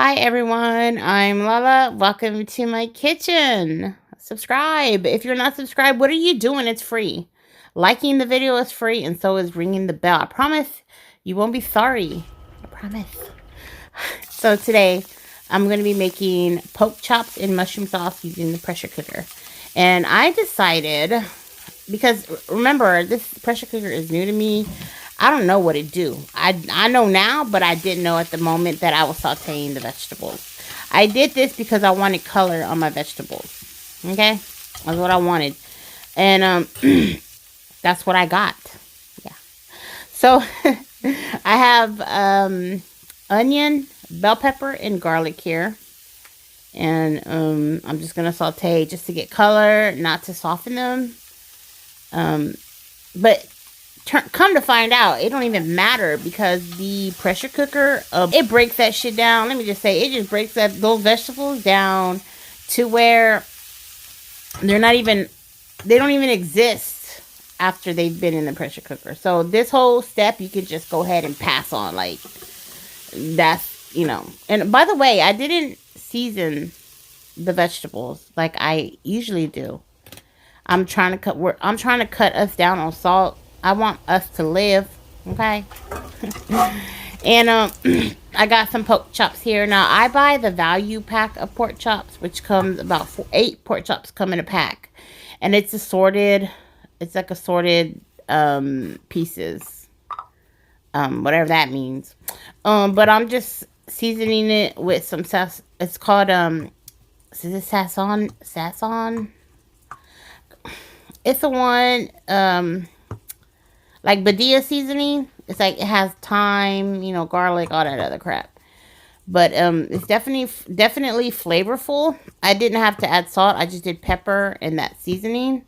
Hi everyone, I'm Lala. Welcome to my kitchen. Subscribe. If you're not subscribed, what are you doing? It's free. Liking the video is free, and so is ringing the bell. I promise you won't be sorry. I promise. So today, I'm going to be making pork chops in mushroom sauce using the pressure cooker. And I decided, because remember, this pressure cooker is new to me. I don't know what it do. I know now, but I didn't know at the moment that I was sauteing the vegetables. I did this because I wanted color on my vegetables. Okay? That's what I wanted. And that's what I got. Yeah. So I have onion, bell pepper, and garlic here. And I'm just going to saute just to get color, not to soften them. But come to find out, it don't even matter because the pressure cooker, it breaks that shit down. Let me just say, it just breaks those vegetables down to where they don't even exist after they've been in the pressure cooker. So this whole step, you can just go ahead and pass on. Like, that's, And by the way, I didn't season the vegetables like I usually do. I'm trying to cut us down on salt. I want us to live, okay? And I got some pork chops here. Now, I buy the value pack of pork chops, which comes about 8 pork chops come in a pack. And it's assorted. It's like assorted pieces. Whatever that means. But I'm just seasoning it with some sauce. It's called, is it Sazon? It's the one, like Badia seasoning. It's like it has thyme, garlic, all that other crap. But it's definitely flavorful. I didn't have to add salt. I just did pepper and that seasoning.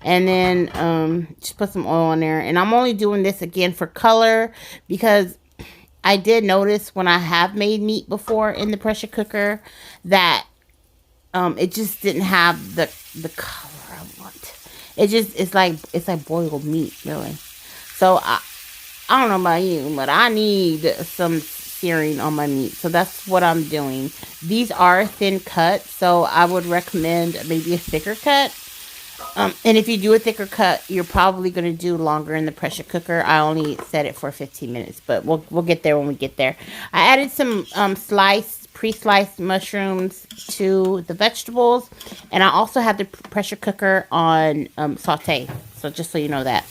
And then just put some oil in there. And I'm only doing this again for color because I did notice when I have made meat before in the pressure cooker that it just didn't have the color I want. It's like boiled meat, really. So I don't know about you, but I need some searing on my meat. So that's what I'm doing. These are thin cuts, so I would recommend maybe a thicker cut. And if you do a thicker cut, you're probably going to do longer in the pressure cooker. I only set it for 15 minutes, but we'll get there when we get there. I added some pre-sliced mushrooms to the vegetables, and I also have the pressure cooker on saute. So just so you know that.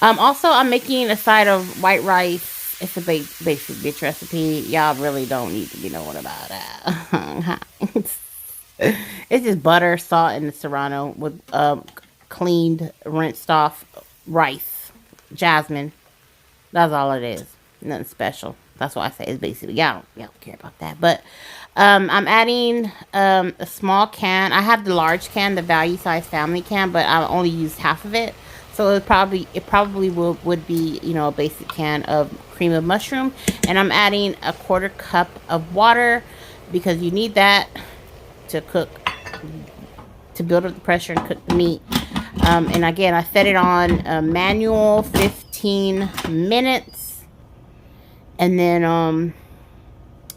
Also, I'm making a side of white rice. It's a basic bitch recipe. Y'all really don't need to be knowing about that. It's just butter, salt, and the serrano with cleaned, rinsed off rice. Jasmine. That's all it is. Nothing special. That's why I say it's basically, y'all don't care about that. But I'm adding a small can. I have the large can, the value size family can, but I only used half of it. So it probably would be, a basic can of cream of mushroom. And I'm adding a 1/4 cup of water because you need that to cook, to build up the pressure and cook the meat. And again, I set it on manual 15 minutes. And then,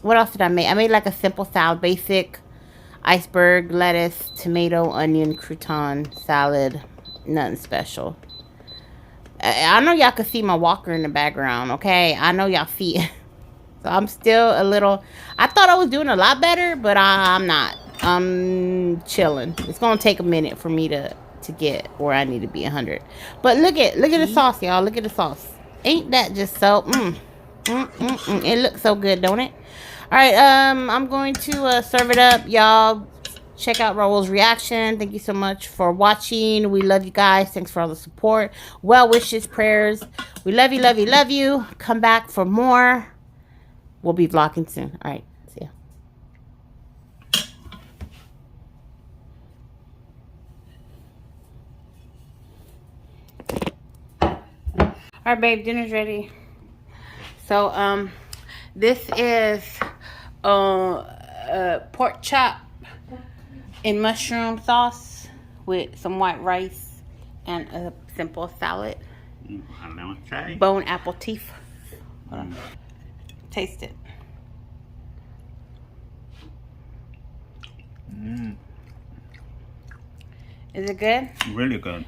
what else did I make? I made like a simple salad, basic iceberg, lettuce, tomato, onion, crouton salad. Nothing special. I know y'all can see my walker in the background, okay? I know y'all see it. So I'm still a little... I thought I was doing a lot better, but I'm not. I'm chilling. It's going to take a minute for me to get where I need to be 100. But look at the sauce, y'all. Look at the sauce. Ain't that just so... It looks so good, don't it? All right, I'm going to serve it up, y'all. Check out Raul's reaction. Thank you so much for watching. We love you guys. Thanks for all the support. Well wishes, prayers. We love you, love you, love you. Come back for more. We'll be vlogging soon. All right, see ya. All right, babe, dinner's ready. So, this is pork chop in mushroom sauce with some white rice and a simple salad. I'm gonna try. Bone apple teeth. Hold on. Taste it. Is it good? Really good.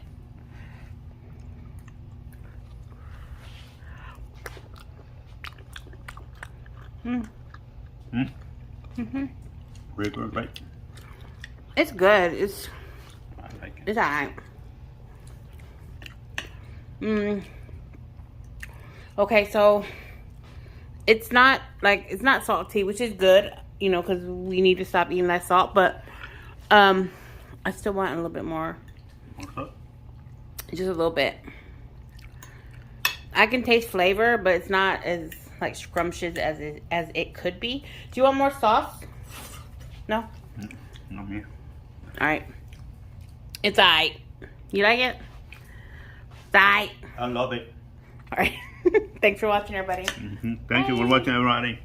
Mm. Mm. Mm-hmm. Really good, right? It's good. It's I like it. it's alright. Okay, so it's not salty, which is good, you know, because we need to stop eating that salt. But I still want a little bit more, What's up? just a little bit. I can taste flavor, but it's not as like scrumptious as it could be. Do you want more sauce? No. Not me. All right. It's alright. You like it? It's alright. I love it. All right. Thanks for watching, everybody. Thank you for watching, everybody.